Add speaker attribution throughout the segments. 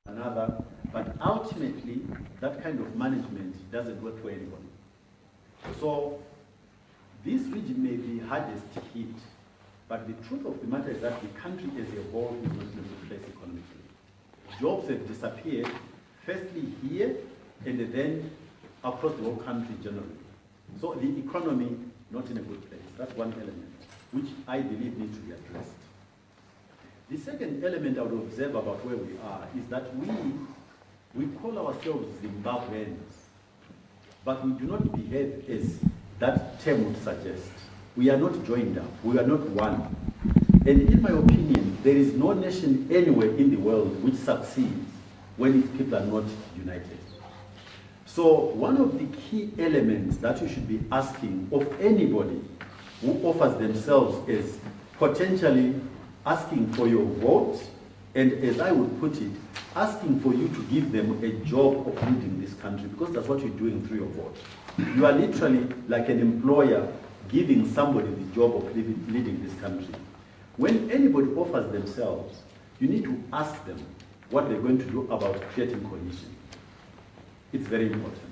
Speaker 1: another, but ultimately that kind of management doesn't work for anybody. So this region may be hardest hit, but the truth of the matter is that the country as a whole is not in a good place economically. Jobs have disappeared, firstly here, and then across the whole country generally. So the economy not in a good place. That's one element, which I believe needs to be addressed. The second element I would observe about where we are is that we call ourselves Zimbabweans, but we do not behave as that term would suggest. We are not joined up, we are not one. And in my opinion, there is no nation anywhere in the world which succeeds when its people are not united. So one of the key elements that you should be asking of anybody who offers themselves is potentially asking for your vote, and as I would put it, asking for you to give them a job of leading this country, because that's what you're doing through your vote. You are literally like an employer giving somebody the job of leading this country. When anybody offers themselves, you need to ask them what they're going to do about creating cohesion. It's very important.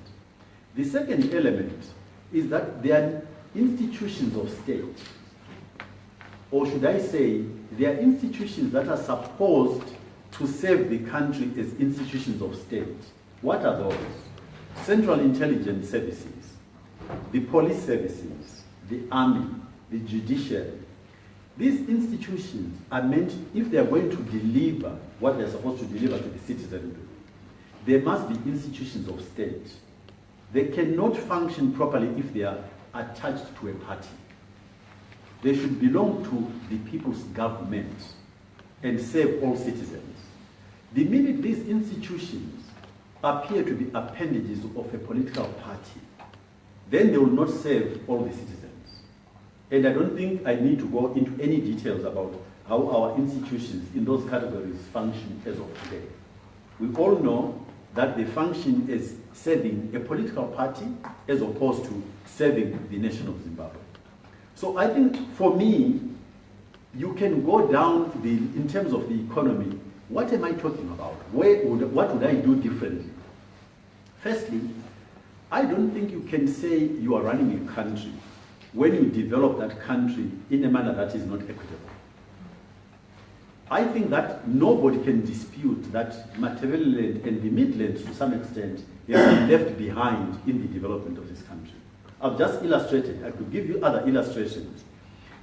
Speaker 1: The second element is that there are institutions of state, or should I say, there are institutions that are supposed to serve the country as institutions of state. What are those? Central Intelligence Services, the police services, the army, the judiciary. These institutions are meant, if they are going to deliver what they're supposed to deliver to the citizenry, there must be institutions of state. They cannot function properly if they are attached to a party. They should belong to the people's government and serve all citizens. The minute these institutions appear to be appendages of a political party, then they will not serve all the citizens. And I don't think I need to go into any details about how our institutions in those categories function as of today. We all know that they function as serving a political party as opposed to serving the nation of Zimbabwe. So I think for me, you can go down in terms of the economy, what am I talking about? What would I do differently? Firstly, I don't think you can say you are running a country when you develop that country in a manner that is not equitable. I think that nobody can dispute that Matabeleland and the Midlands to some extent have been left behind in the development of this country. I've just illustrated, I could give you other illustrations.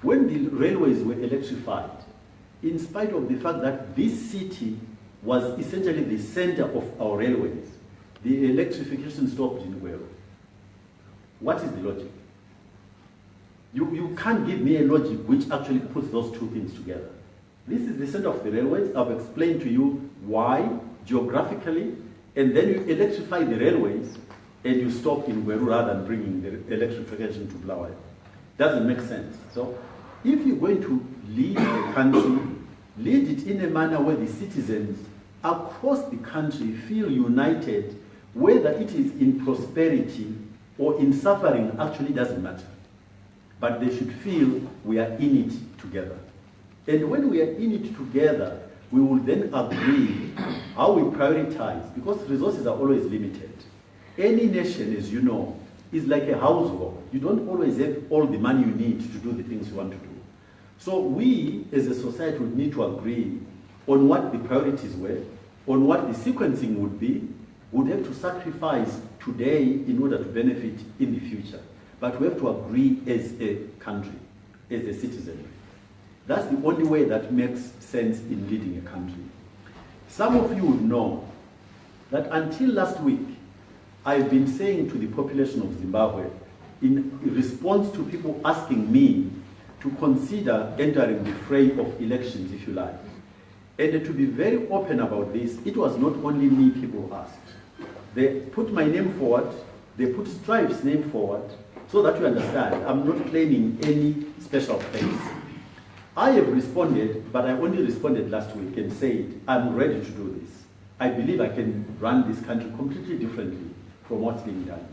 Speaker 1: When the railways were electrified, in spite of the fact that this city was essentially the center of our railways, the electrification stopped in Bulawayo. What is the logic? You can't give me a logic which actually puts those two things together. This is the center of the railways. I've explained to you why, geographically, and then you electrify the railways and you stop in Gweru rather than bringing the electrification to Bulawayo. Doesn't make sense. So if you're going to lead the country, lead it in a manner where the citizens across the country feel united, whether it is in prosperity or in suffering actually doesn't matter. But they should feel we are in it together. And when we are in it together, we will then agree how we prioritize, because resources are always limited. Any nation, as you know, is like a household. You don't always have all the money you need to do the things you want to do. So we, as a society, would need to agree on what the priorities were, on what the sequencing would be, would have to sacrifice today in order to benefit in the future. But we have to agree as a country, as a citizen. That's the only way that makes sense in leading a country. Some of you would know that until last week, I've been saying to the population of Zimbabwe, in response to people asking me to consider entering the fray of elections, if you like. And to be very open about this, it was not only me people asked. They put my name forward, they put Strive's name forward, so that you understand, I'm not claiming any special place. I have responded, but I only responded last week and said, I'm ready to do this. I believe I can run this country completely differently from what's being done.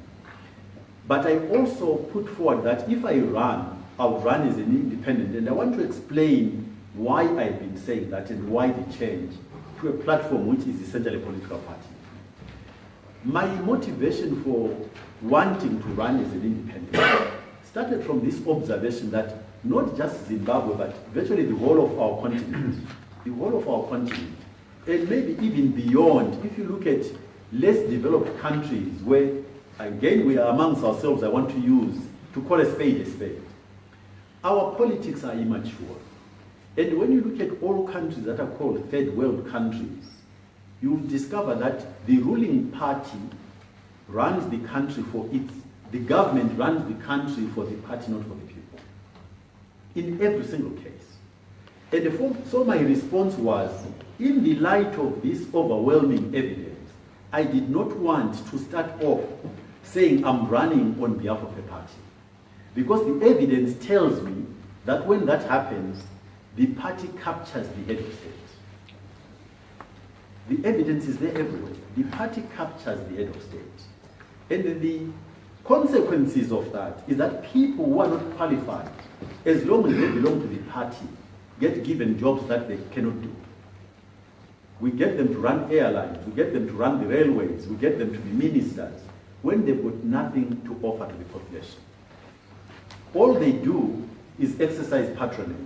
Speaker 1: But I also put forward that if I run, I'll run as an independent, and I want to explain why I've been saying that and why the change to a platform which is essentially a political party. My motivation for wanting to run as an independent started from this observation that not just Zimbabwe, but virtually the whole of our continent, and maybe even beyond, if you look at less developed countries where, again, we are amongst ourselves, I want to use, to call a spade a spade. Our politics are immature. And when you look at all countries that are called third world countries, you will discover that the ruling party runs the country the government runs the country for the party, not for the people. In every single case. And so my response was, in the light of this overwhelming evidence, I did not want to start off saying I'm running on behalf of a party. Because the evidence tells me that when that happens, the party captures the head of state. The evidence is there everywhere. The party captures the head of state. And the consequences of that is that people who are not qualified, as long as they belong to the party, get given jobs that they cannot do. We get them to run airlines, we get them to run the railways, we get them to be ministers, when they've got nothing to offer to the population. All they do is exercise patronage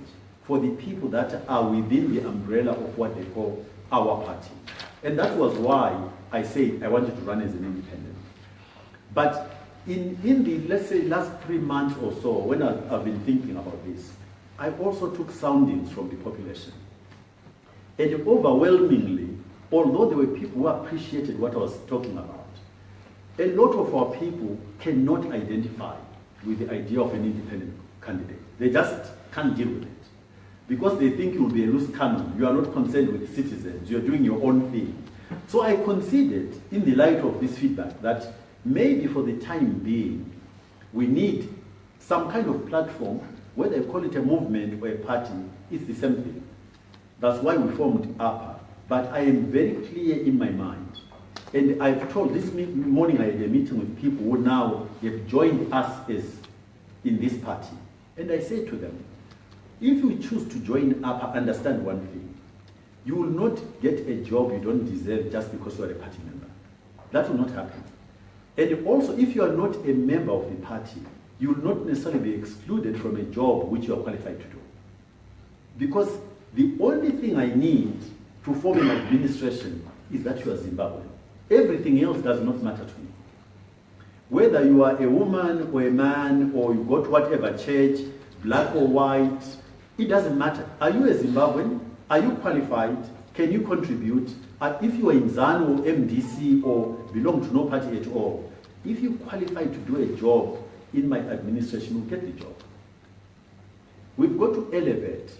Speaker 1: for the people that are within the umbrella of what they call our party. And that was why I said I wanted to run as an independent. But in the, let's say, last 3 months or so, when I've been thinking about this, I also took soundings from the population. And overwhelmingly, although there were people who appreciated what I was talking about, a lot of our people cannot identify with the idea of an independent candidate. They just can't deal with it. Because they think you'll be a loose cannon. You are not concerned with citizens. You're doing your own thing. So I considered, in the light of this feedback, that maybe for the time being, we need some kind of platform, whether you call it a movement or a party, it's the same thing. That's why we formed APA. But I am very clear in my mind. And I've told, this morning I had a meeting with people who now have joined us in this party. And I said to them, if you choose to join APA, understand one thing. You will not get a job you don't deserve just because you are a party member. That will not happen. And also, if you are not a member of the party, you will not necessarily be excluded from a job which you are qualified to do. Because the only thing I need to form an administration is that you are Zimbabwean. Everything else does not matter to me. Whether you are a woman or a man, or you go to whatever church, black or white, it doesn't matter. Are you a Zimbabwean? Are you qualified? Can you contribute? If you are in ZANU or MDC or belong to no party at all, if you qualify to do a job in my administration, you'll get the job. We've got to elevate.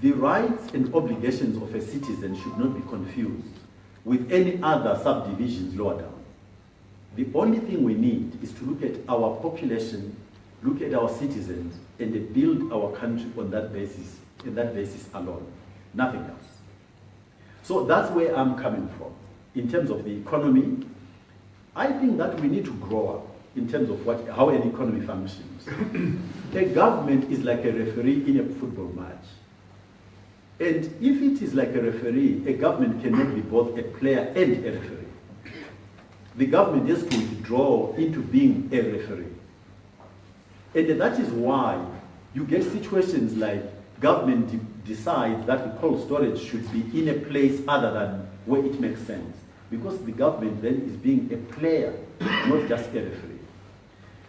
Speaker 1: The rights and obligations of a citizen should not be confused with any other subdivisions lower down. The only thing we need is to look at our population, look at our citizens, and build our country on that basis, and that basis alone, nothing else. So that's where I'm coming from. In terms of the economy, I think that we need to grow up in terms of how an economy functions. A government is like a referee in a football match. And if it is like a referee, a government cannot be both a player and a referee. The government has to withdraw into being a referee. And that is why you get situations like government decides that the cold storage should be in a place other than where it makes sense. Because the government then is being a player, not just a referee.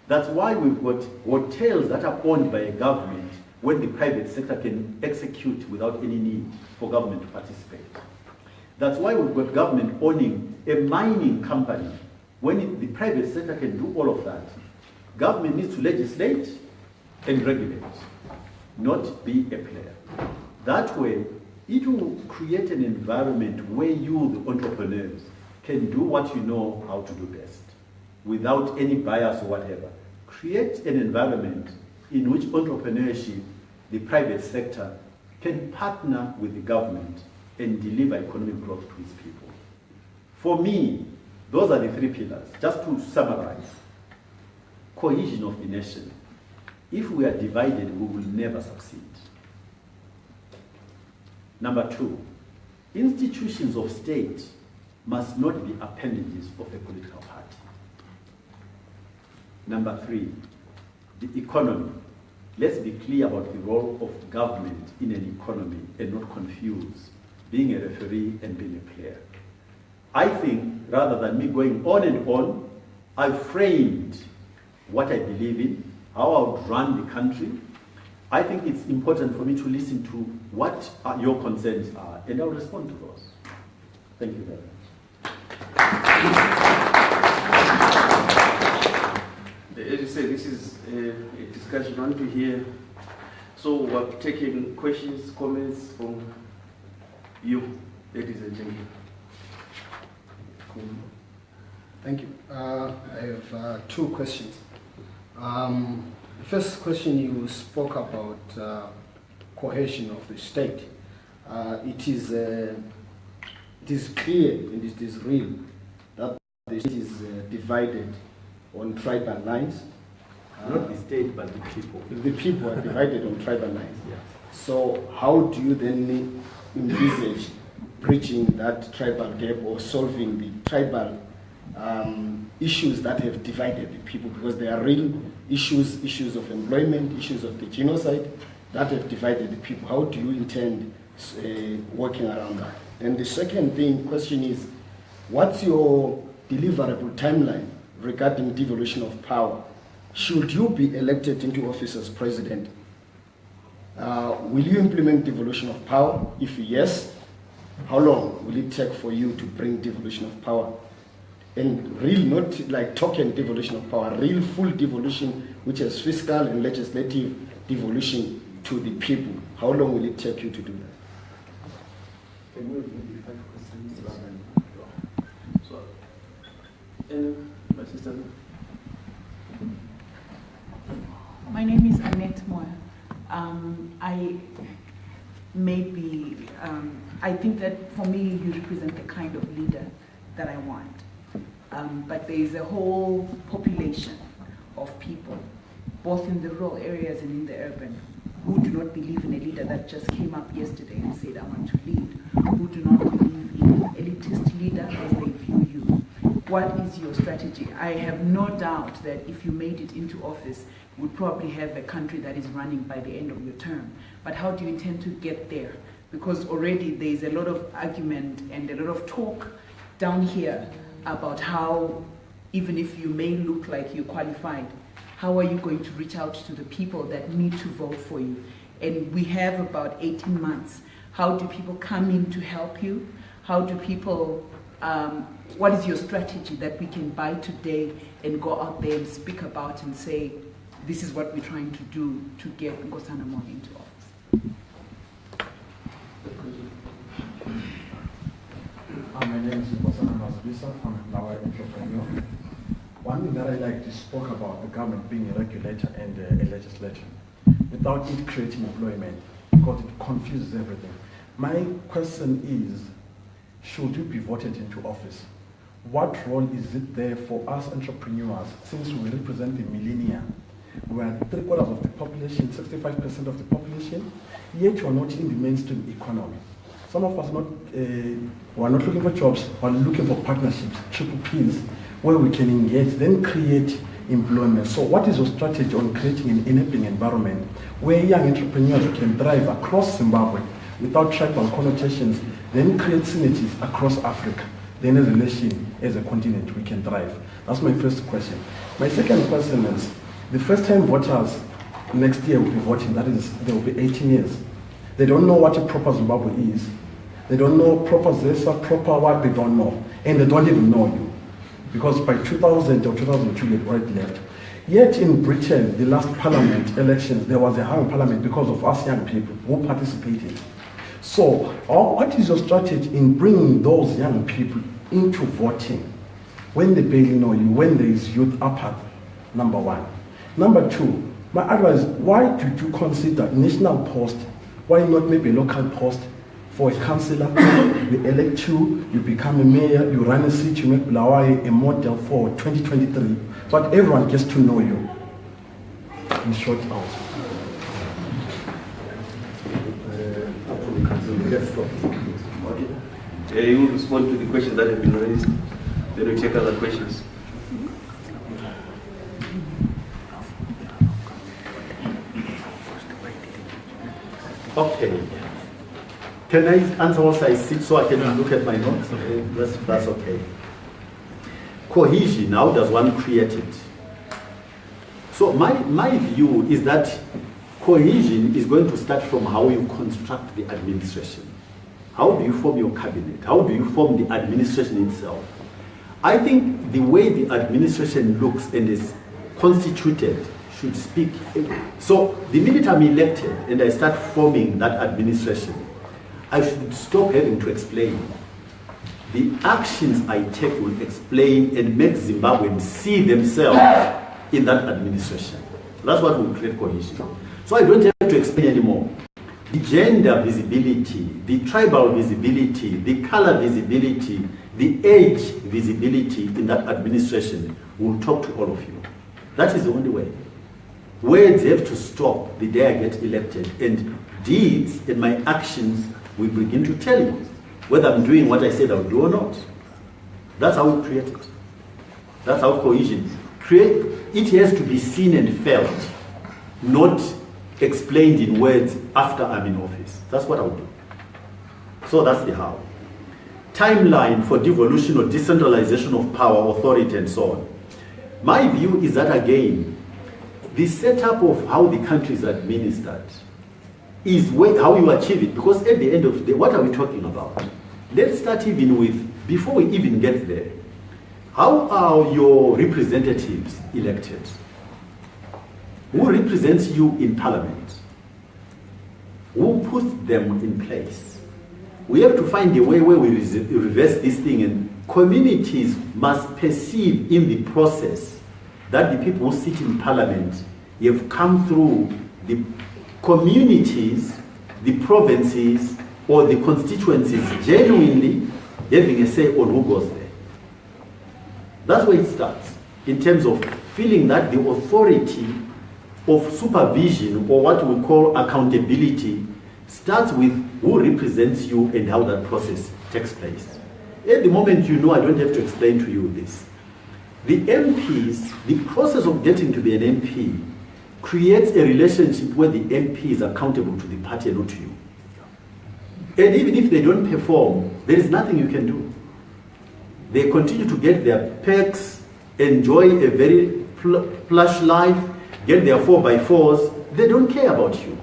Speaker 1: That's why we've got hotels that are owned by a government when the private sector can execute without any need for government to participate. That's why we've got government owning a mining company when the private sector can do all of that. Government needs to legislate and regulate, not be a player. That way, it will create an environment where you, the entrepreneurs, can do what you know how to do best without any bias or whatever. Create an environment in which entrepreneurship, the private sector, can partner with the government and deliver economic growth to its people. For me, those are the 3 pillars. Just to summarize, cohesion of the nation. If we are divided, we will never succeed. Number 2, institutions of state must not be appendages of a political party. Number 3, the economy. Let's be clear about the role of government in an economy and not confuse being a referee and being a player. I think rather than me going on and on, I've framed what I believe in, how I would run the country. I think it's important for me to listen to what your concerns are, and I'll respond to those. Thank you very much.
Speaker 2: As you said, this is a discussion. I want to hear. So we're taking questions, comments from you, ladies and gentlemen.
Speaker 3: Thank you. I have 2 questions. The first question, you spoke about cohesion of the state. It is clear and it is real that the state is divided on tribal lines.
Speaker 1: Not the state, but the people.
Speaker 3: The people are divided on tribal lines.
Speaker 1: Yes.
Speaker 3: So how do you then envisage bridging that tribal gap or solving the tribal issues that have divided the people? Because there are real issues of employment, issues of the genocide that have divided the people. How do you intend working around that? And the second question is, what's your deliverable timeline regarding devolution of power? Should you be elected into office as president, will you implement devolution of power? If yes, how long will it take for you to bring devolution of power? And real, not like token devolution of power, real full devolution, which is fiscal and legislative devolution to the people. How long will it take you to do that?
Speaker 2: So, my sister.
Speaker 4: My name is Annette Moyo. I think that for me, you represent the kind of leader that I want. But there is a whole population of people, both in the rural areas and in the urban, who do not believe in a leader that just came up yesterday and said, I want to lead, who do not believe in an elitist leader as they view you. What is your strategy? I have no doubt that if you made it into office, you would probably have a country that is running by the end of your term. But how do you intend to get there? Because already there is a lot of argument and a lot of talk down here about how, even if you may look like you're qualified, how are you going to reach out to the people that need to vote for you? And we have about 18 months. How do people come in to help you? How do people, what is your strategy that we can buy today and go out there and speak about and say, this is what we're trying to do to get Nkosana Moyo into office?
Speaker 5: My name is Nkosana Moyo. I'm a Bulawayo entrepreneur. One thing that I like to spoke about the government being a regulator and a legislature, without it creating employment, because it confuses everything. My question is, should you be voted into office? What role is it there for us entrepreneurs, since we represent the millennia? We are 3/4 of the population, 65% of the population, yet we are not in the mainstream economy. Some of us are not looking for jobs, we are looking for partnerships, triple Ps, where we can engage, then create employment. So what is your strategy on creating an enabling environment where young entrepreneurs can thrive across Zimbabwe without tribal connotations, then create synergies across Africa? Then as a nation, as a continent, we can thrive. That's my first question. My second question is, the first-time voters next year will be voting, that is, they will be 18 years. They don't know what a proper Zimbabwe is. They don't know proper ZESA, proper what they don't know. And they don't even know you. Because by 2000 or 2002, you had already left. Yet in Britain, the last parliament elections, there was a hung parliament because of us young people who participated. So, what is your strategy in bringing those young people into voting when they barely know you, when there is youth apathy? Number one. Number two, my advice, why did you consider national post? Why not maybe a local post for a councillor? We elect you, you become a mayor, you run a seat, you make Bulawayo a model for 2023, so that everyone gets to know you. In short out.
Speaker 1: Let's go.
Speaker 2: You will respond to the questions that have been raised. Then we take other questions.
Speaker 1: Okay. Can I answer also I sit so I can look at my notes? That's okay. Cohesion, how does one create it? So my view is that cohesion is going to start from how you construct the administration. How do you form your cabinet? How do you form the administration itself? I think the way the administration looks and is constituted should speak. So the minute I'm elected and I start forming that administration, I should stop having to explain. The actions I take will explain and make Zimbabweans see themselves in that administration. That's what will create cohesion. So I don't have to explain anymore. The gender visibility, the tribal visibility, the color visibility, the age visibility in that administration will talk to all of you. That is the only way. Words have to stop the day I get elected, and deeds and my actions will begin to tell you whether I'm doing what I said I'll do or not. That's how we create it. That's how cohesion. It has to be seen and felt, not explained in words after I'm in office. That's what I'll do. So that's the how. Timeline for devolution or decentralization of power, authority, and so on. My view is that, again, the setup of how the country is administered is how you achieve it. Because at the end of the day, what are we talking about? Let's start even with, before we even get there, how are your representatives elected? Who represents you in parliament? Who puts them in place? We have to find a way where we reverse this thing, and communities must perceive in the process that the people who sit in parliament have come through the communities, the provinces, or the constituencies genuinely having a say on who goes there. That's where it starts, in terms of feeling that the authority of supervision, or what we call accountability, starts with who represents you and how that process takes place. At the moment, you know, I don't have to explain to you this. The MPs, the process of getting to be an MP creates a relationship where the MP is accountable to the party and not to you. And even if they don't perform, there is nothing you can do. They continue to get their perks, enjoy a very plush life, get their 4x4s. They don't care about you.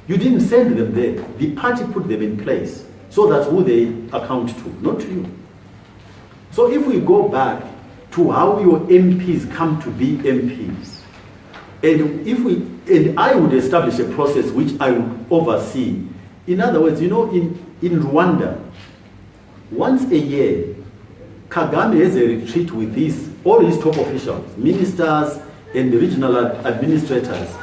Speaker 1: You didn't send them there. The party put them in place. So that's who they account to, not to you. So if we go back to how your MPs come to be MPs, and I would establish a process which I would oversee. In other words, you know, in Rwanda, once a year, Kagame has a retreat with all his top officials, ministers and the regional administrators.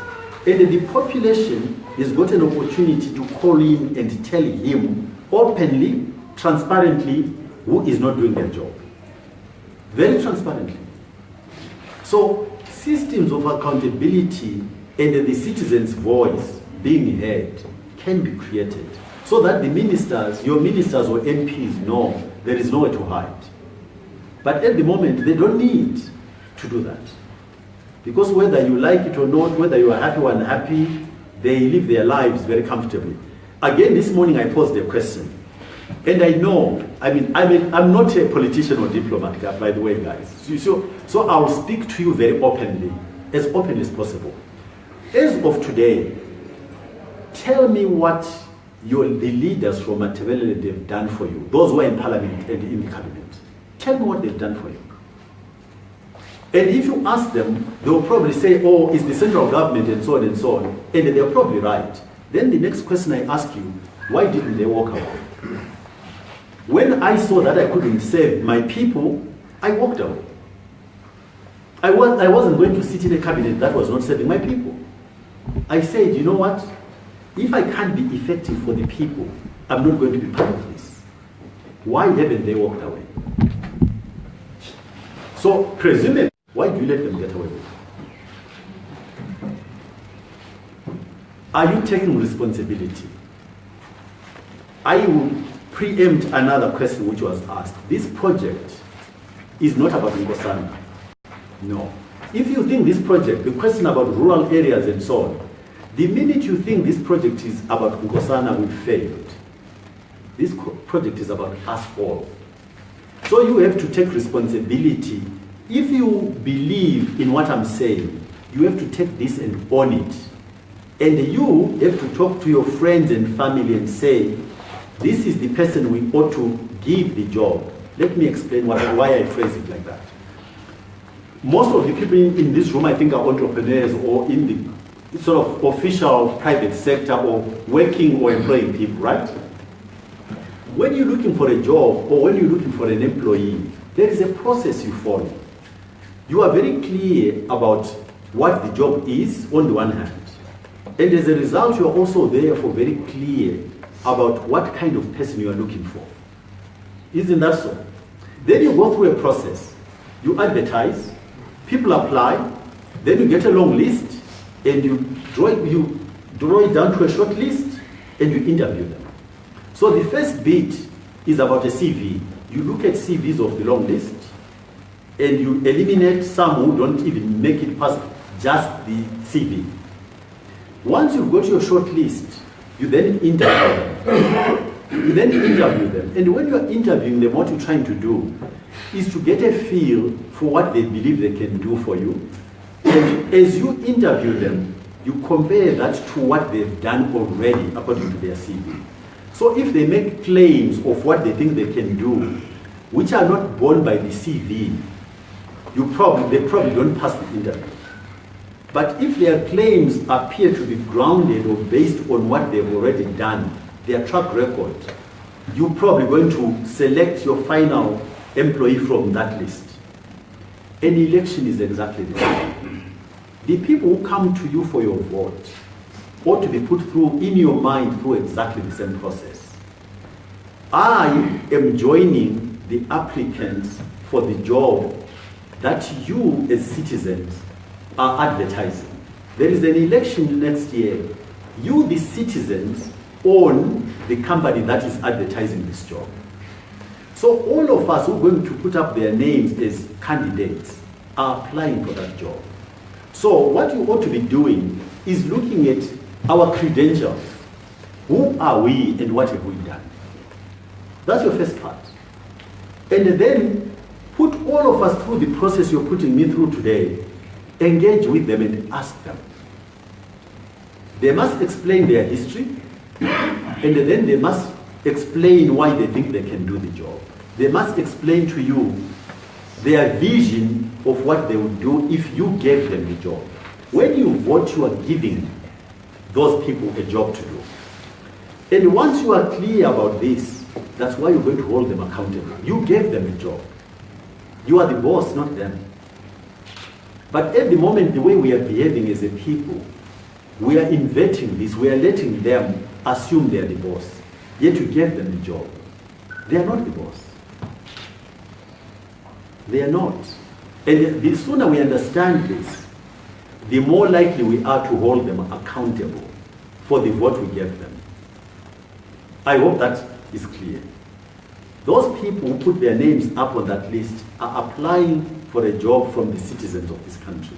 Speaker 1: And the population has got an opportunity to call him and tell him openly, transparently, who is not doing their job. Very transparently. So systems of accountability and the citizens' voice being heard can be created so that the ministers, your ministers or MPs know there is nowhere to hide. But at the moment, they don't need to do that. Because whether you like it or not, whether you are happy or unhappy, they live their lives very comfortably. Again, this morning I posed a question. And I know, I'm not a politician or diplomat, by the way, guys. So I'll speak to you very openly as possible. As of today, tell me what the leaders from Matebele have done for you, those who are in parliament and in the cabinet. Tell me what they've done for you. And if you ask them, they'll probably say, oh, it's the central government and so on and so on. And they're probably right. Then the next question I ask you, why didn't they walk away? When I saw that I couldn't save my people, I walked away. I wasn't going to sit in a cabinet that was not serving my people. I said, you know what? If I can't be effective for the people, I'm not going to be part of this. Why haven't they walked away? So, presumably, why do you let them get away with it? Are you taking responsibility? preempt another question which was asked. This project is not about Nkosana. No. If you think this project, the question about rural areas and so on, the minute you think this project is about Nkosana, we failed. This project is about us all. So you have to take responsibility. If you believe in what I'm saying, you have to take this and own it. And you have to talk to your friends and family and say, this is the person we ought to give the job. Let me explain why I phrase it like that. Most of the people in this room, I think, are entrepreneurs or in the sort of official private sector or working or employing people, right? When you're looking for a job or when you're looking for an employee, there is a process you follow. You are very clear about what the job is on the one hand. And as a result, you are also therefore very clear about what kind of person you are looking for. Isn't that so? Then you go through a process. You advertise, people apply, then you get a long list, and you draw it down to a short list, and you interview them. So the first bit is about a CV. You look at CVs of the long list, and you eliminate some who don't even make it past just the CV. Once you've got your short list, you then interview them. And when you're interviewing them, what you're trying to do is to get a feel for what they believe they can do for you. And as you interview them, you compare that to what they've done already according to their CV. So if they make claims of what they think they can do, which are not borne by the CV, they probably don't pass the interview. But if their claims appear to be grounded or based on what they've already done, their track record, you're probably going to select your final employee from that list. An election is exactly the same. The people who come to you for your vote ought to be put through, in your mind, through exactly the same process. I am joining the applicants for the job that you as citizens are advertising. There is an election next year. You, the citizens, own the company that is advertising this job. So all of us who are going to put up their names as candidates are applying for that job. So what you ought to be doing is looking at our credentials. Who are we and what have we done? That's your first part. And then put all of us through the process you're putting me through today. Engage with them and ask them. They must explain their history, and then they must explain why they think they can do the job. They must explain to you their vision of what they would do if you gave them the job. When you vote, you are giving those people a job to do. And once you are clear about this, that's why you're going to hold them accountable. You gave them the job. You are the boss, not them. But at the moment, the way we are behaving as a people, we are inverting this. We are letting them assume they are the boss. Yet you gave them the job. They are not the boss. They are not. And the sooner we understand this, the more likely we are to hold them accountable for the vote we gave them. I hope that is clear. Those people who put their names up on that list are applying for a job from the citizens of this country.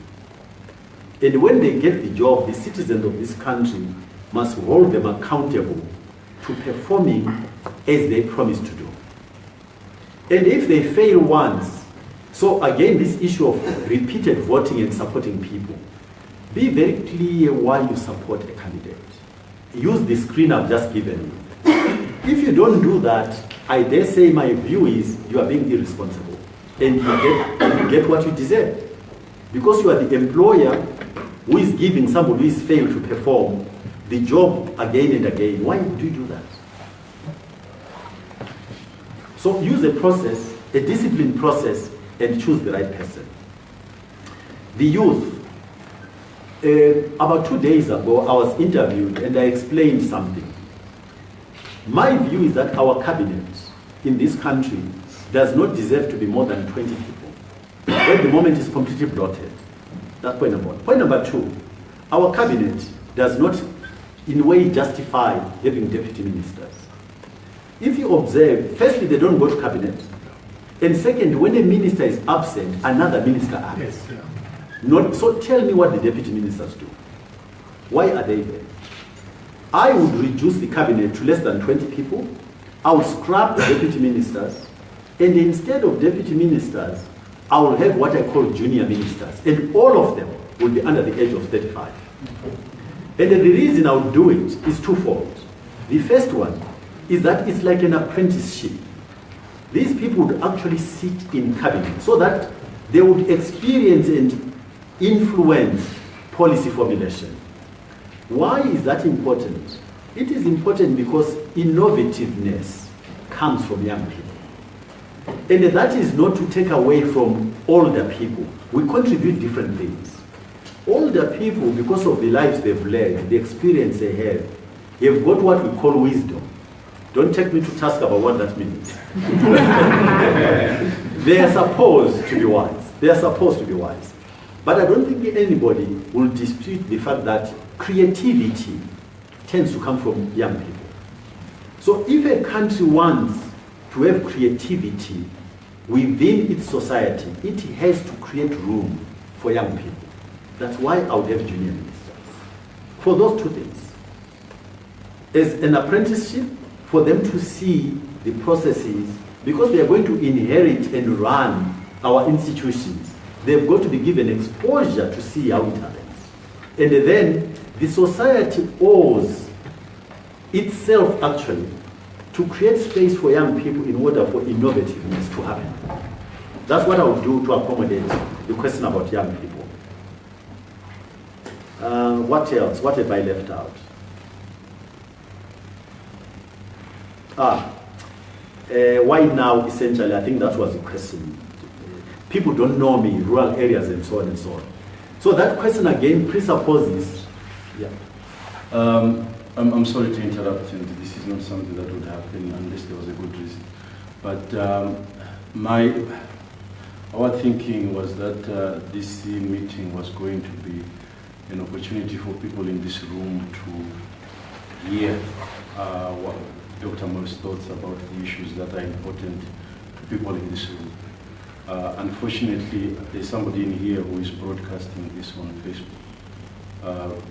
Speaker 1: And when they get the job, the citizens of this country must hold them accountable to performing as they promised to do. And if they fail once, so again, this issue of repeated voting and supporting people, be very clear why you support a candidate. Use the screen I've just given you. If you don't do that, I dare say my view is you are being irresponsible and you get what you deserve. Because you are the employer who is giving somebody who is failed to perform the job again and again. Why would you do that? So use a process, a disciplined process, and choose the right person. The youth. About 2 days ago, I was interviewed and I explained something. My view is that our cabinet in this country does not deserve to be more than 20 people. At the moment, it's completely bloated. That's point number one. Point number two, our cabinet does not in a way justify having deputy ministers. If you observe, firstly, they don't go to cabinet. And second, when a minister is absent, another minister acts.
Speaker 3: Yes.
Speaker 1: Not, so tell me what the deputy ministers do. Why are they there? I would reduce the cabinet to less than 20 people. I would scrap the deputy ministers. And instead of deputy ministers, I will have what I call junior ministers. And all of them will be under the age of 35. And the reason I would do it is twofold. The first one is that it's like an apprenticeship. These people would actually sit in cabinet so that they would experience and influence policy formulation. Why is that important? It is important because innovativeness comes from young people. And that is not to take away from older people. We contribute different things. Older people, because of the lives they've led, the experience they have got what we call wisdom. Don't take me to task about what that means. They are supposed to be wise. They are supposed to be wise. But I don't think anybody will dispute the fact that creativity tends to come from young people. So if a country wants to have creativity within its society, it has to create room for young people. That's why I would have junior ministers. For those two things. As an apprenticeship, for them to see the processes, because they are going to inherit and run our institutions, they've got to be given exposure to see how it happens. And then the society owes itself actually to create space for young people in order for innovativeness to happen. That's what I would do to accommodate the question about young people. What else? What have I left out? Why now, essentially? I think that was the question. People don't know me, rural areas and so on and so on. So that question again presupposes, yeah.
Speaker 6: I'm sorry to interrupt, and this is not something that would happen unless there was a good reason. But our thinking was that this meeting was going to be an opportunity for people in this room to hear what Dr. Moyo's thoughts about the issues that are important to people in this room. Unfortunately, there's somebody in here who is broadcasting this on Facebook.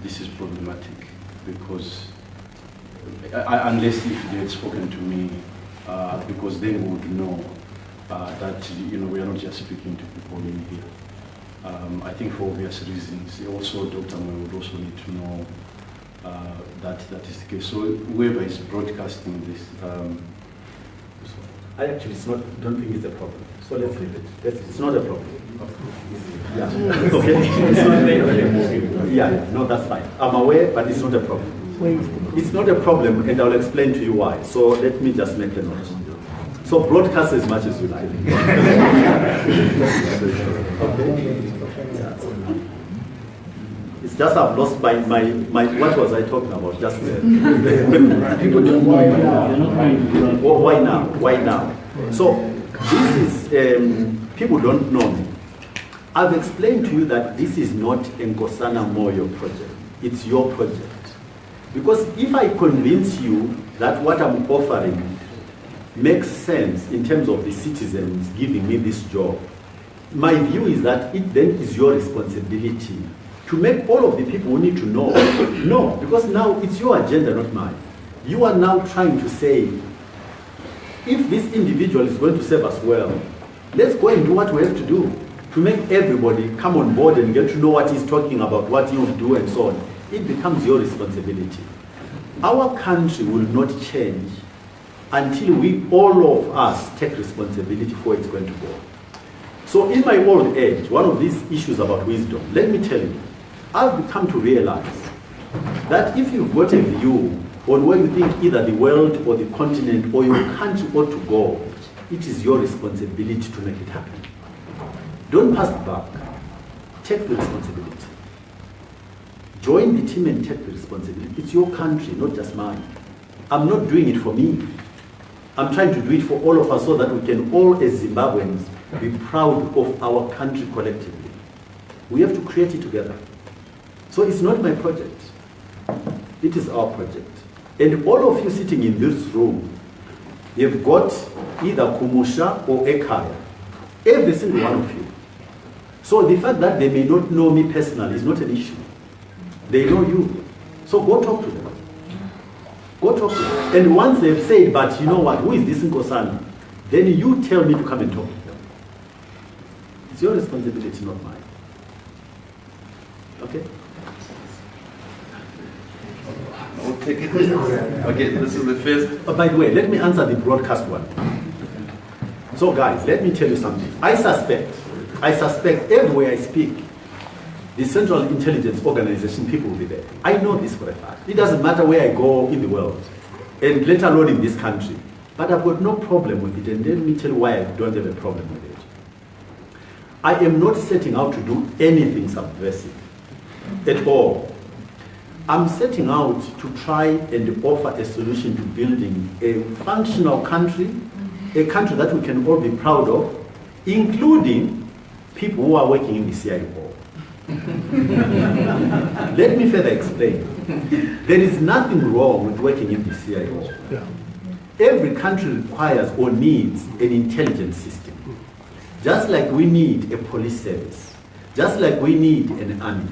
Speaker 6: This is problematic because, unless if they had spoken to me, because then we would know that we are not just speaking to people in here. I think for obvious reasons. Also, Dr. Moyo would also need to know that is the case. So whoever is broadcasting this,
Speaker 1: I actually don't think it's a problem. So let's leave it. It's not a problem. Yeah. Okay. Yeah. No, that's fine. I'm aware, but it's not a problem. It's not a problem, and I'll explain to you why. So let me just make a note. So broadcast as much as you like. Okay. It's just I've lost my what was I talking about just then?
Speaker 3: People don't know
Speaker 1: why now? Why now? So this is people don't know me. I've explained to you that this is not Nkosana Moyo project. It's your project. Because if I convince you that what I'm offering makes sense in terms of the citizens giving me this job, my view is that it then is your responsibility to make all of the people who need to know, know, because now it's your agenda, not mine. You are now trying to say, if this individual is going to serve us well, let's go and do what we have to do to make everybody come on board and get to know what he's talking about, what he will do and so on. It becomes your responsibility. Our country will not change until all of us take responsibility for where it's going to go. So in my old age, one of these issues about wisdom, let me tell you, I've come to realize that if you've got a view on where you think either the world or the continent or your country ought to go, it is your responsibility to make it happen. Don't pass it back. Take the responsibility. Join the team and take the responsibility. It's your country, not just mine. I'm not doing it for me. I'm trying to do it for all of us so that we can all, as Zimbabweans, be proud of our country collectively. We have to create it together. So it's not my project. It is our project. And all of you sitting in this room, You've got either Kumusha or Ekaya. Every single one of you. So the fact that they may not know me personally is not an issue. They know you. So go talk to them. Go talk to them. And once they've said, but you know what, who is this Nkosana? Then you tell me to come and talk to them. It's your responsibility, not mine. Okay?
Speaker 2: Okay, this is the first.
Speaker 1: By the way, let me answer the broadcast one. So guys, let me tell you something. I suspect everywhere I speak, the Central Intelligence Organization people will be there. I know this for a fact. It doesn't matter where I go in the world, and let alone in this country. But I've got no problem with it, and let me tell you why I don't have a problem with it. I am not setting out to do anything subversive at all. I'm setting out to try and offer a solution to building a functional country, a country that we can all be proud of, including people who are working in the CIO. Let me further explain. There is nothing wrong with working in the CIO.
Speaker 7: Yeah.
Speaker 1: Every country requires or needs an intelligence system. Just like we need a police service, just like we need an army,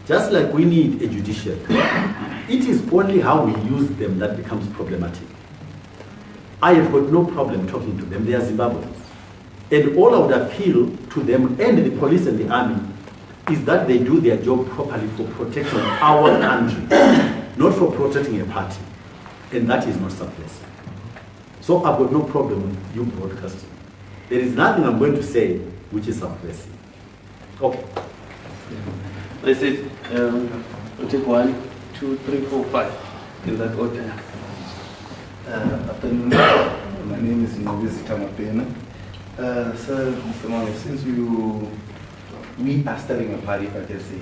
Speaker 1: just like we need a judiciary. It is only how we use them that becomes problematic. I have got no problem talking to them. They are Zimbabweans. And all I would appeal to them and the police and the army is that they do their job properly for protecting our country, not for protecting a party. And that is not subversive. So I've got no problem with you broadcasting. There is nothing I'm going to say which is subversive. Okay.
Speaker 2: Let's say, we'll take 1, 2, 3, 4, 5 in that order.
Speaker 7: Afternoon. My name is Nkosana Moyo. Sir, Mr. Moyo, since we are starting a party, if I can say,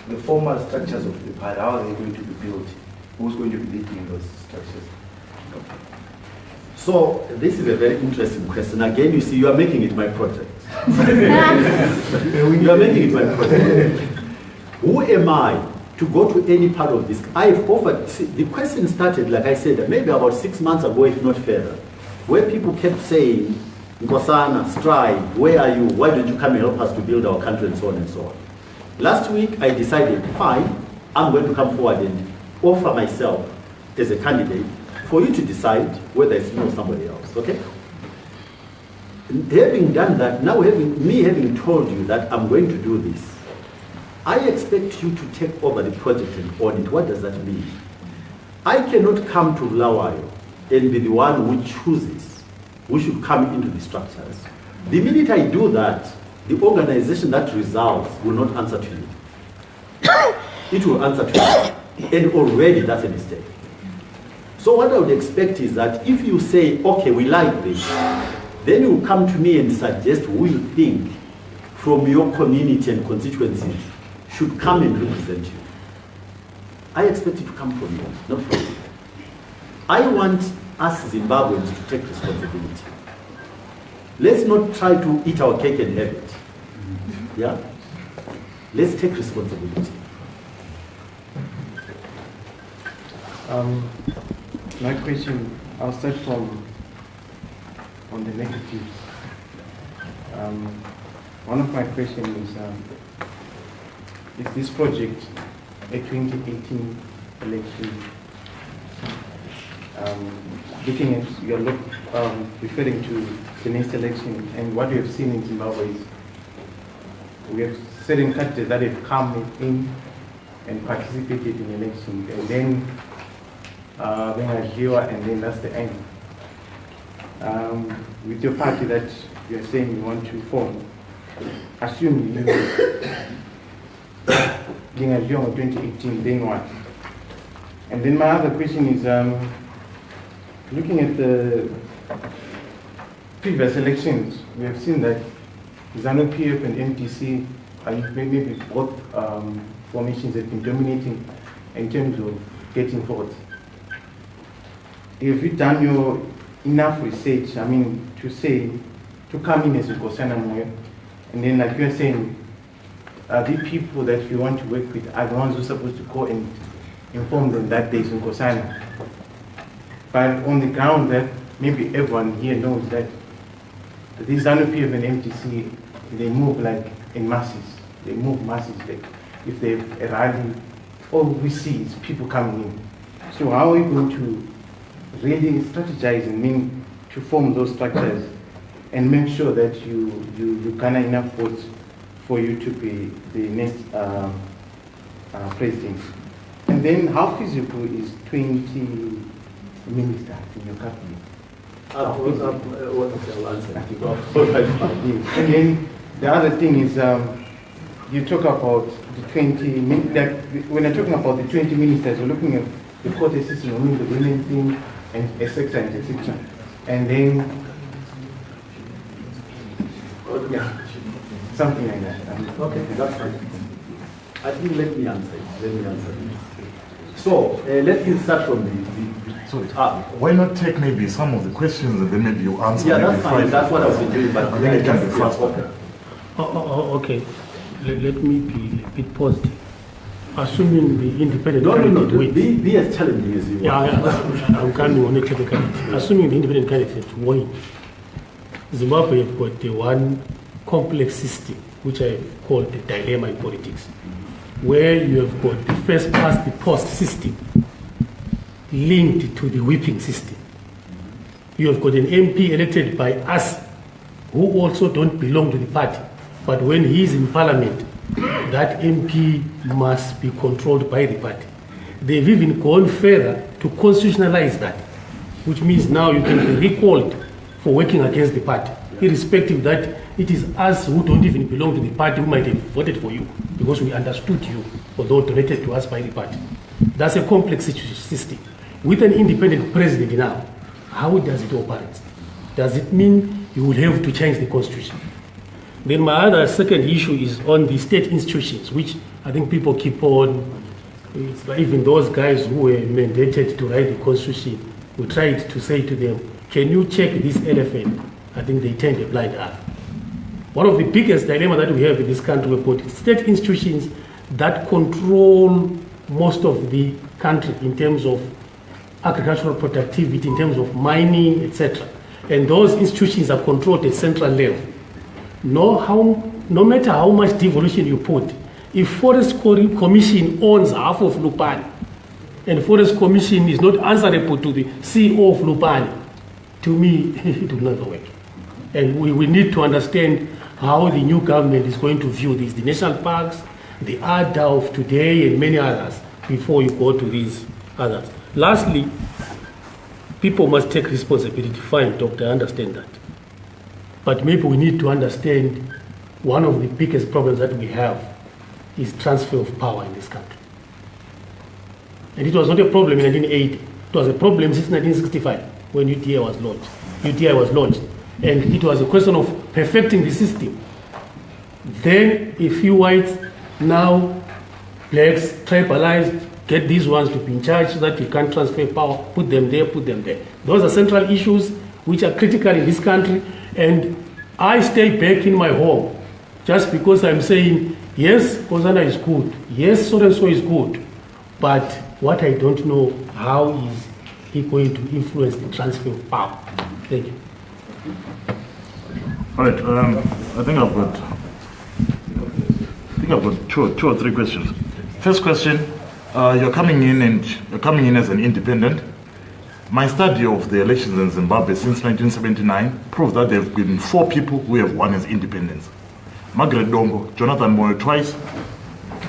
Speaker 7: the formal structures of the party, how are they going to be built? Who's going to be leading those structures?
Speaker 1: So this is a very interesting question. Again, you see, you are making it my project. You are making it my project. Who am I to go to any part of this? I've offered, see, the question started, like I said, maybe about 6 months ago, if not further, where people kept saying, Nkosana, strive, where are you? Why don't you come and help us to build our country and so on and so on. Last week, I decided, fine, I'm going to come forward and offer myself as a candidate for you to decide whether it's me or somebody else, okay? And having done that, now having told you that I'm going to do this, I expect you to take over the project and own it. What does that mean? I cannot come to Bulawayo and be the one who chooses who should come into the structures. The minute I do that, the organization that results will not answer to you. It will answer to you. And already that's a mistake. So what I would expect is that if you say, okay, we like this, then you will come to me and suggest who you think from your community and constituencies should come and represent you. I expect it to come from you, not from you. I want us Zimbabweans to take responsibility. Let's not try to eat our cake and have it. Yeah? Let's take responsibility.
Speaker 8: My question, I'll start from on the negatives. One of my questions is this project a 2018 election? Looking at your referring to the next election and what we have seen in Zimbabwe is we have certain candidates that have come in and participated in elections, and then and then that's the end. With your party that you are saying you want to form, assume you being a young 2018, then what? And then my other question is, looking at the previous elections, we have seen that ZANU-PF and MTC, maybe both formations have been dominating in terms of getting votes. Have you done your enough research, to come in as Nkosana Moyo? And then, like you're saying, the people that you want to work with are the ones who are supposed to go and inform them that there is Nkosana. But on the ground, that maybe everyone here knows that these ZANU-PF and MTC, they move like in masses. They move masses. Like if they have a rally, all we see is people coming in. So how are we going to really strategize and mean to form those structures and make sure that you garner enough votes for you to be the next president? And then how feasible is 20 ministers in your cabinet? And then the other thing is, you talk about the 20, like when you're talking about the 20 ministers, you're looking at the quota system, the women thing, and etc. and etc. And then, yeah, something like that.
Speaker 1: Okay, that's fine. I think let me answer it. So let me start from
Speaker 9: why not take maybe some of the questions and then maybe you answer?
Speaker 1: Yeah, that's fine. That's what I've been doing, but
Speaker 9: I think it can be faster.
Speaker 10: Okay. Let me be a bit positive. Assuming the independent
Speaker 1: No,
Speaker 10: candidate wins.
Speaker 1: be as challenging as you want.
Speaker 10: Yeah, I'm coming on a technicality. Assuming the independent candidate wins, Zimbabwe have got the one complex system, which I call the dilemma in politics, where you have got the first past the post system linked to the whipping system. You have got an MP elected by us who also don't belong to the party, but when he is in parliament, that MP must be controlled by the party. They've even gone further to constitutionalize that, which means now you can be recalled for working against the party, irrespective that it is us who don't even belong to the party who might have voted for you because we understood you, although donated to us by the party. That's a complex system. With an independent president now, how does it operate? Does it mean you will have to change the constitution? Then my other second issue is on the state institutions, which I think people keep on, even those guys who were mandated to write the constitution, we tried to say to them, can you check this elephant? I think they turned a blind eye. One of the biggest dilemma that we have in this country, we've got state institutions that control most of the country in terms of agricultural productivity, in terms of mining, etc. And those institutions are controlled at central level. No matter how much devolution you put, if Forest Commission owns half of Lupani, and Forest Commission is not answerable to the CEO of Lupani, to me, it will never work. And we need to understand how the new government is going to view this, the national parks, the ADA of today, and many others, before you go to these others. Lastly, people must take responsibility. Fine, doctor, I understand that. But maybe we need to understand one of the biggest problems that we have is transfer of power in this country. And it was not a problem in 1980. It was a problem since 1965 when UDI was launched. And it was a question of perfecting the system. Then a few whites, now blacks, tribalized, get these ones to be in charge so that you can transfer power, put them there. Those are central issues which are critical in this country. And I stay back in my home just because I'm saying, yes, Nkosana is good, yes, so-and-so is good, but what I don't know, how is he going to influence the transfer of power? Thank you.
Speaker 9: All right, I think I've got two or three questions. First question, you're coming in as an independent. My study of the elections in Zimbabwe since 1979 proves that there have been 4 people who have won as independents. Margaret Dongo, Jonathan Moyo twice,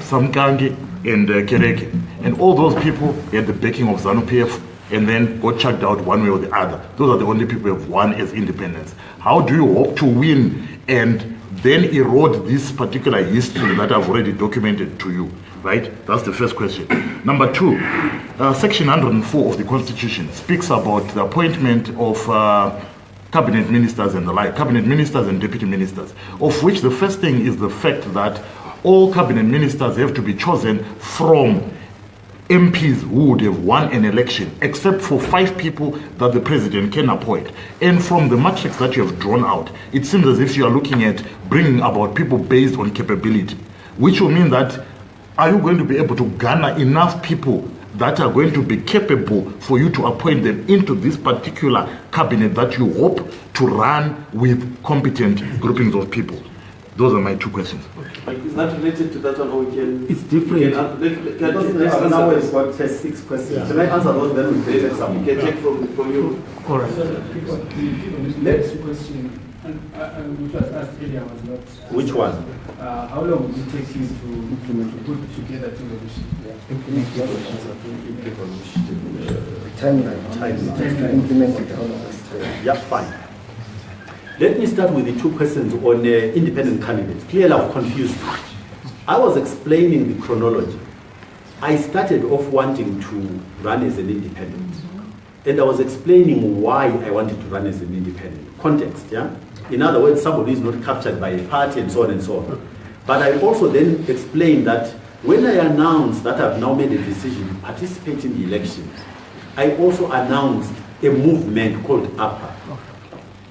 Speaker 9: Samkangi, and Kereke. And all those people had the backing of ZANU-PF and then got chucked out one way or the other. Those are the only people who have won as independents. How do you hope to win and then erode this particular history that I've already documented to you? Right? That's the first question. Number 2, Section 104 of the Constitution speaks about the appointment of cabinet ministers and the like, cabinet ministers and deputy ministers, of which the first thing is the fact that all cabinet ministers have to be chosen from MPs who would have won an election, except for 5 people that the president can appoint. And from the matrix that you have drawn out, it seems as if you are looking at bringing about people based on capability, which will mean that are you going to be able to garner enough people that are going to be capable for you to appoint them into this particular cabinet that you hope to run with competent groupings of people? Those are my two questions.
Speaker 2: Is that related to that one, or we can...
Speaker 1: It's different. Now we've got 6 questions.
Speaker 10: Yeah.
Speaker 1: Can I answer those, then we'll take some?
Speaker 2: You can take from you.
Speaker 10: All right.
Speaker 11: Next question, which was asked earlier, was not...
Speaker 1: Which one?
Speaker 11: How long would it take you to put together
Speaker 3: Timeline to implement it.
Speaker 1: Yeah, fine. Let me start with the 2 questions on independent candidates. Clearly, I've confused you. I was explaining the chronology. I started off wanting to run as an independent. And I was explaining why I wanted to run as an independent. Context, yeah? In other words, somebody is not captured by a party and so on and so on. But I also then explained that when I announced that I've now made a decision to participate in the elections, I also announced a movement called APA.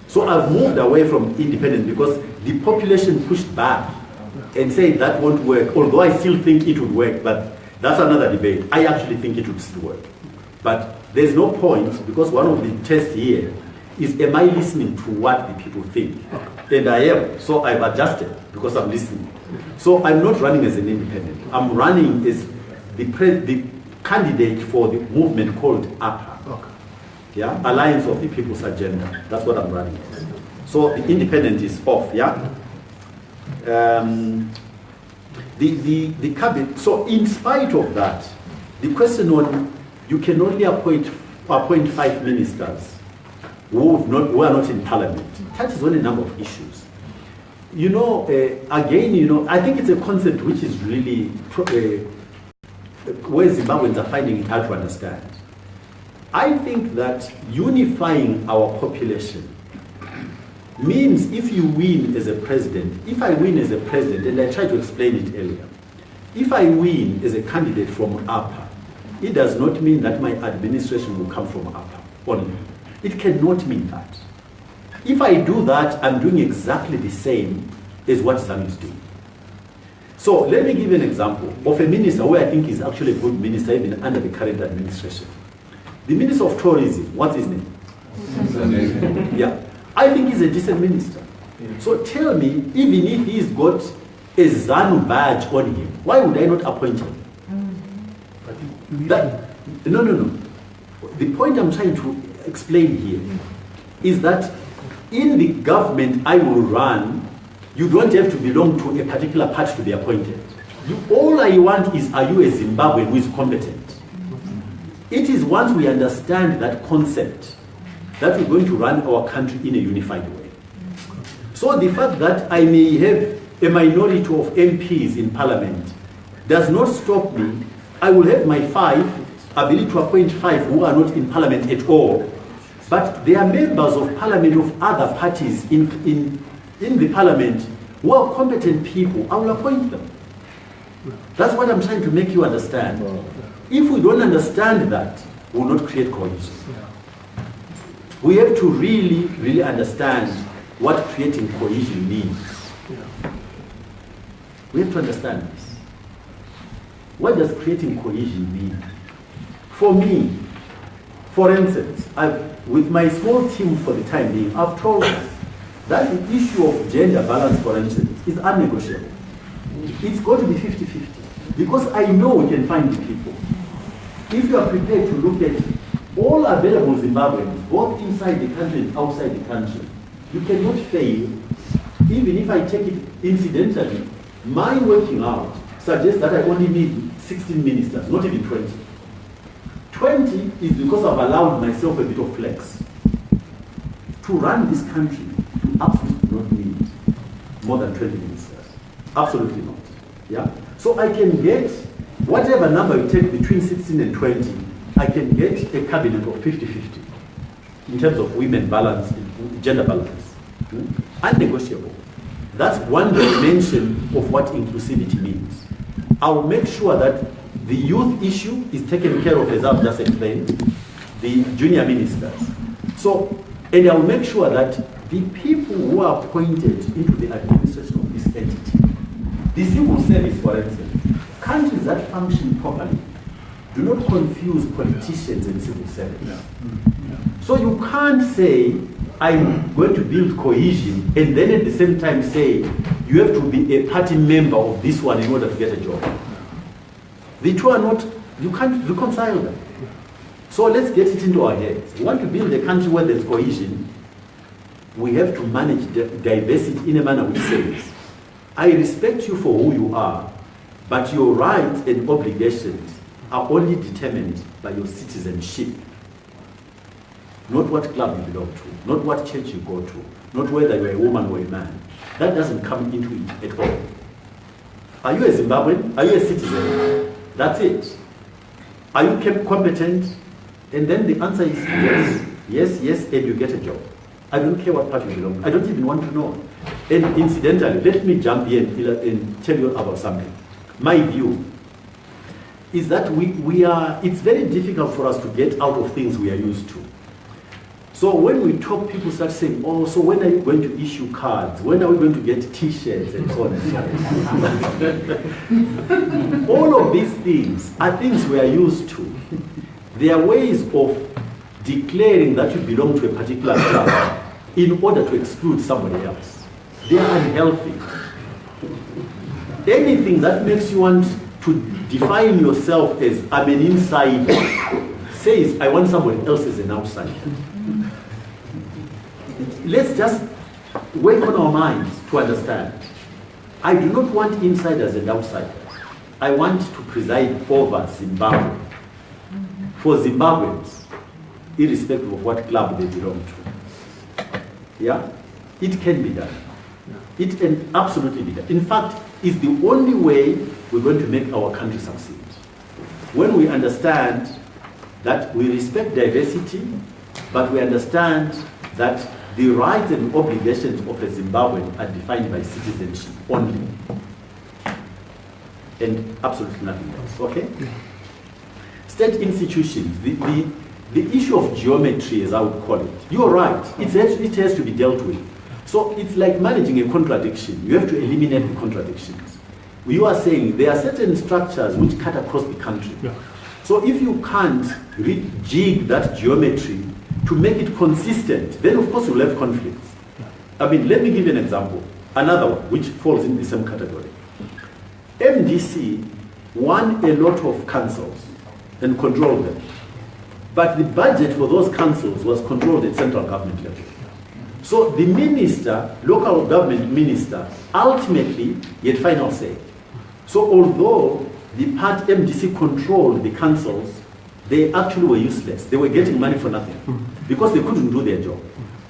Speaker 1: So I've moved away from independent because the population pushed back and said that won't work, although I still think it would work, but that's another debate. I actually think it would still work. But there's no point, because one of the tests here is, am I listening to what the people think? And I am, so I've adjusted because I'm listening. So I'm not running as an independent. I'm running as the candidate for the movement called APA. Yeah, Alliance of the People's Agenda. That's what I'm running as. So the independent is off, yeah? The cabinet, so in spite of that, the question on, you can only appoint 5 ministers who are not in parliament. That is only a number of issues. You know, again, you know, I think it's a concept which is really, where Zimbabweans are finding it hard to understand. I think that unifying our population means if you win as a president, if I win as a president, and I tried to explain it earlier, if I win as a candidate from APA, it does not mean that my administration will come from APA only. It cannot mean that. If I do that, I'm doing exactly the same as what Zanu is doing. So let me give you an example of a minister who I think is actually a good minister even under the current administration. The Minister of Tourism, what's his name? Yeah, I think he's a decent minister. So tell me, even if he's got a ZANU badge on him, why would I not appoint him? No. The point I'm trying to explain here is that in the government I will run, you don't have to belong to a particular party to be appointed. All I want is, are you a Zimbabwean who is competent? It is once we understand that concept that we're going to run our country in a unified way. So the fact that I may have a minority of MPs in parliament does not stop me. I will have my 5, ability to appoint 5 who are not in parliament at all, but they are members of parliament of other parties in the parliament who are competent people. I will appoint them. That's what I'm trying to make you understand. If we don't understand that, we will not create cohesion. We have to really, really understand what creating cohesion means. We have to understand this. What does creating cohesion mean? For me, for instance, with my small team for the time being, I've told them that the issue of gender balance, for instance, is unnegotiable. It's got to be 50-50. Because I know we can find the people. If you are prepared to look at all available Zimbabweans, both inside the country and outside the country, you cannot fail. Even if I take it incidentally, my working out suggests that I only need 16 ministers, not even 20. 20 is because I've allowed myself a bit of flex. To run this country, you absolutely do not need more than 20 ministers. Absolutely not. Yeah? So I can get, whatever number you take between 16 and 20, I can get a cabinet of 50-50 in terms of women balance, gender balance. Unnegotiable. That's one dimension of what inclusivity means. I'll make sure that the youth issue is taken care of, as I've just explained, the junior ministers. So, and I'll make sure that the people who are appointed into the administration of this entity, the civil service, for instance, countries that function properly Do not confuse politicians and civil servants. So you can't say, I'm going to build cohesion, and then at the same time say, you have to be a party member of this one in order to get a job. The two are not, you can't reconcile them. So let's get it into our heads. We want to build a country where there's cohesion. We have to manage diversity in a manner which says, I respect you for who you are, but your rights and obligations are only determined by your citizenship. Not what club you belong to, not what church you go to, not whether you're a woman or a man. That doesn't come into it at all. Are you a Zimbabwean? Are you a citizen? That's it. Are you competent? And then the answer is yes, yes, yes, and you get a job. I don't care what party you belong to. I don't even want to know. And incidentally, let me jump here and tell you about something. My view is that it's very difficult for us to get out of things we are used to. So when we talk, people start saying, oh, so when are you going to issue cards? When are we going to get T-shirts and so on and so on? All of these things are things we are used to. They are ways of declaring that you belong to a particular club in order to exclude somebody else. They are unhealthy. Anything that makes you want to define yourself as I'm an insider says I want somebody else as an outsider. Let's just work on our minds to understand. I do not want insiders and outsiders. I want to preside over Zimbabwe. For Zimbabweans, irrespective of what club they belong to. Yeah? It can be done. It can absolutely be done. In fact, it's the only way we're going to make our country succeed. When we understand that we respect diversity, but we understand that the rights and obligations of a Zimbabwean are defined by citizenship only. And absolutely nothing else, okay? State institutions, the issue of geometry, as I would call it, you're right, it has to be dealt with. So it's like managing a contradiction. You have to eliminate the contradictions. You are saying there are certain structures which cut across the country. Yeah. So if you can't rejig that geometry to make it consistent, then of course you'll have conflicts. I mean, let me give you an example. Another one, which falls in the same category. MDC won a lot of councils and controlled them. But the budget for those councils was controlled at central government level. So the minister, local government minister, ultimately had final say. So although the part MDC controlled the councils, they actually were useless. They were getting money for nothing because they couldn't do their job.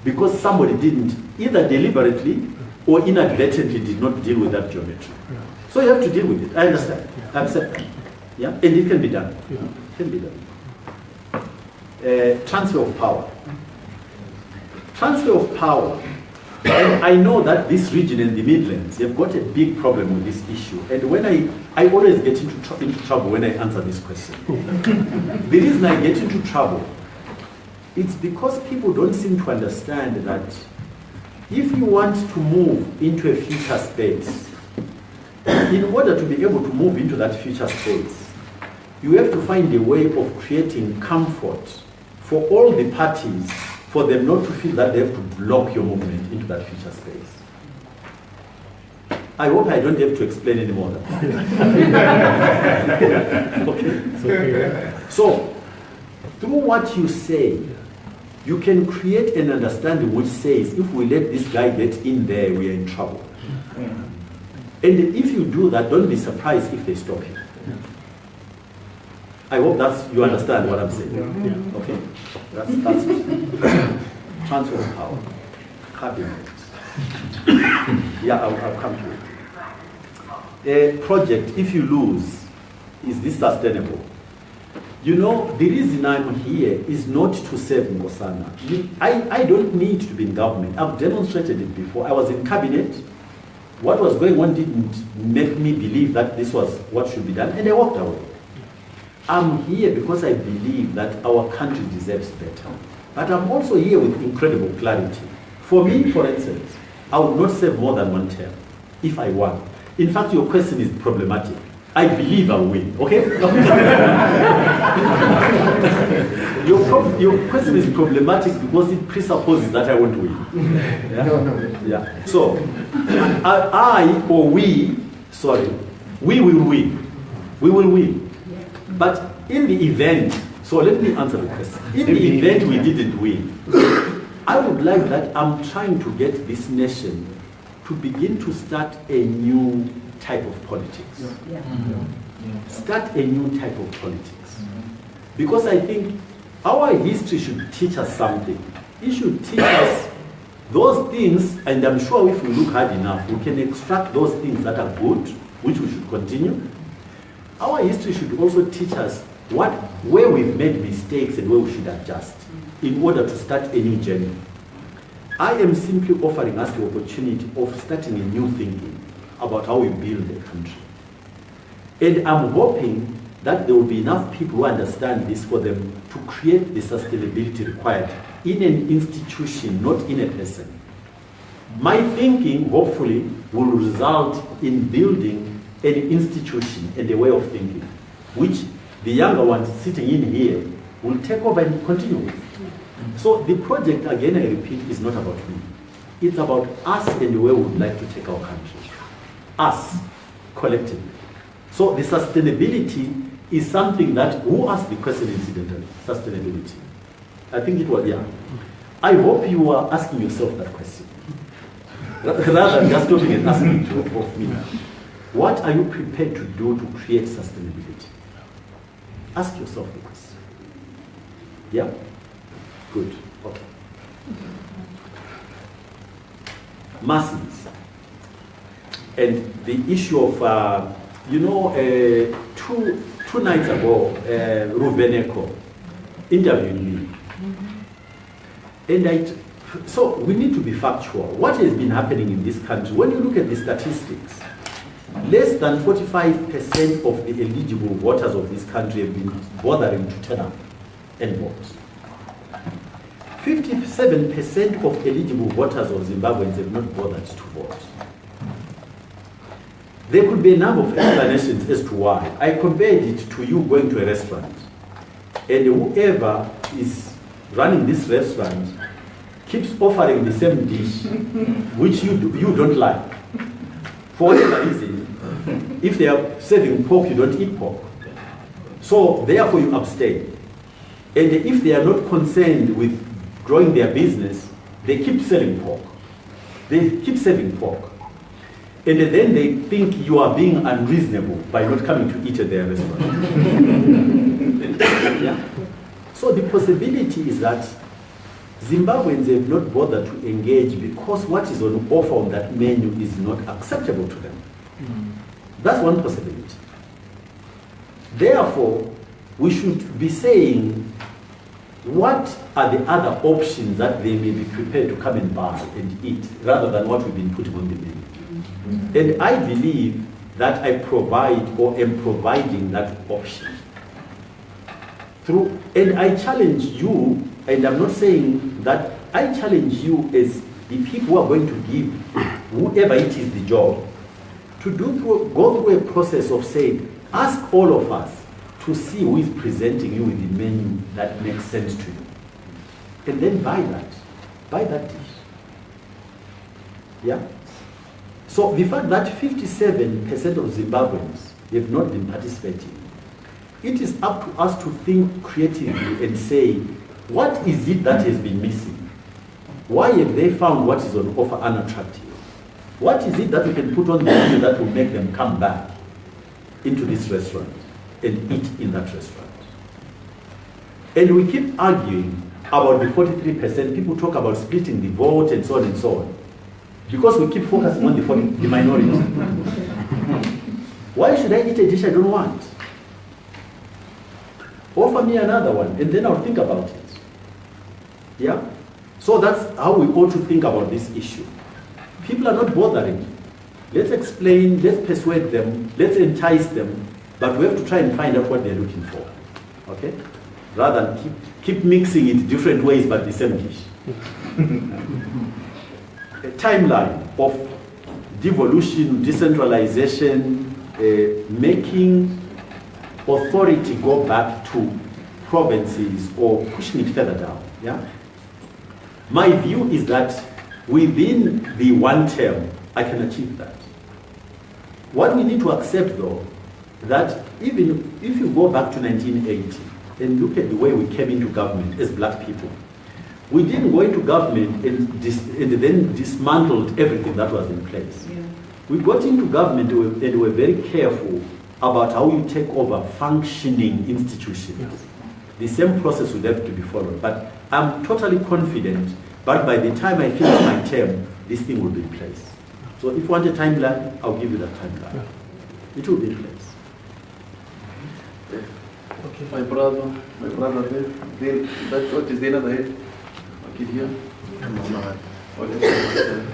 Speaker 1: Because somebody didn't, either deliberately or inadvertently did not deal with that geometry. So you have to deal with it. I understand. I accept that. Yeah? And it can be done. It can be done. Transfer of power. Transfer of power. And I know that this region and the Midlands, they've got a big problem with this issue. And when I always get into trouble when I answer this question. The reason I get into trouble, it's because people don't seem to understand that if you want to move into a future space, in order to be able to move into that future space, you have to find a way of creating comfort for all the parties, for them not to feel that they have to block your movement into that future space. I hope I don't have to explain anymore. Okay? So, through what you say, you can create an understanding which says, if we let this guy get in there, we are in trouble. And if you do that, don't be surprised if they stop you. I hope you understand what I'm saying. Okay? That's transfer of power. Cabinet. Yeah, I'll come to it. A project, if you lose, is this sustainable? You know, the reason I'm here is not to save Nkosana. I don't need to be in government. I've demonstrated it before. I was in cabinet. What was going on didn't make me believe that this was what should be done, and I walked away. I'm here because I believe that our country deserves better. But I'm also here with incredible clarity. For me, for instance, I would not serve more than one term if I won. In fact, your question is problematic. I believe I'll win, okay? Your question is problematic because it presupposes that I won't win. Yeah? Yeah. So, we will win. We will win. But in the event, so let me answer the question. In the event we didn't win, I would like that I'm trying to get this nation to begin to start a new type of politics.
Speaker 4: Yeah.
Speaker 1: Start a new type of politics. Because I think our history should teach us something. It should teach us those things, and I'm sure if we look hard enough, we can extract those things that are good, which we should continue. Our history should also teach us where we've made mistakes and where we should adjust in order to start a new journey. I am simply offering us the opportunity of starting a new thinking about how we build a country. And I'm hoping that there will be enough people who understand this for them to create the sustainability required in an institution, not in a person. My thinking, hopefully, will result in building an institution and a way of thinking, which the younger ones sitting in here will take over and continue with. So the project, again, I repeat, is not about me. It's about us and where we would like to take our country. Us, collectively. So the sustainability is something that, who asked the question incidentally? Sustainability. I think it was, yeah. I hope you are asking yourself that question. Rather than just looking and asking it of me. What are you prepared to do to create sustainability? Ask yourself the question. Yeah? Good. Okay. Masses. And the issue of, two nights ago, Rubeneko interviewed me. And so we need to be factual. What has been happening in this country, when you look at the statistics, less than 45% of the eligible voters of this country have been bothering to turn up and vote. 57% of eligible voters of Zimbabweans have not bothered to vote. There could be a number of explanations as to why. I compared it to you going to a restaurant, and whoever is running this restaurant keeps offering the same dish, which you don't like. For whatever reason, if they are serving pork, you don't eat pork. So therefore you abstain. And if they are not concerned with growing their business, they keep selling pork. They keep serving pork. And then they think you are being unreasonable by not coming to eat at their restaurant. Yeah? So the possibility is that Zimbabweans have not bothered to engage because what is on offer on that menu is not acceptable to them. That's one possibility. Therefore, we should be saying, what are the other options that they may be prepared to come and buy and eat, rather than what we've been putting on the menu? And I believe that I provide or am providing that option. And I challenge you, and I'm not saying that, I challenge you as the people who are going to give whoever it is the job, to go through a process of saying, ask all of us to see who is presenting you with the menu that makes sense to you. And then buy that dish. Yeah? So the fact that 57% of Zimbabweans have not been participating, it is up to us to think creatively and say, what is it that has been missing? Why have they found what is on offer unattractive? What is it that we can put on the menu that will make them come back into this restaurant and eat in that restaurant? And we keep arguing about the 43%. People talk about splitting the vote and so on and so on. Because we keep focusing on the minority. Why should I eat a dish I don't want? Offer me another one, and then I'll think about it. Yeah? So that's how we ought to think about this issue. People are not bothering. Let's explain, let's persuade them, let's entice them, but we have to try and find out what they're looking for. Okay? Rather than keep mixing it different ways, but the same dish. A timeline of devolution, decentralization, making authority go back to provinces or pushing it further down. Yeah? My view is that within the one term, I can achieve that. What we need to accept though, that even if you go back to 1980 and look at the way we came into government as black people, we didn't go into government and then dismantled everything that was in place.
Speaker 4: Yeah.
Speaker 1: We got into government and were very careful about how you take over functioning institutions.
Speaker 10: Yeah.
Speaker 1: The same process would have to be followed. But I'm totally confident, but by the time I finish my term, this thing will be in place. So if you want a timeline, I'll give you that timeline.
Speaker 10: Yeah.
Speaker 1: It will be in place.
Speaker 2: Okay, my brother there. Then, what is the other head? Okay, here. Okay.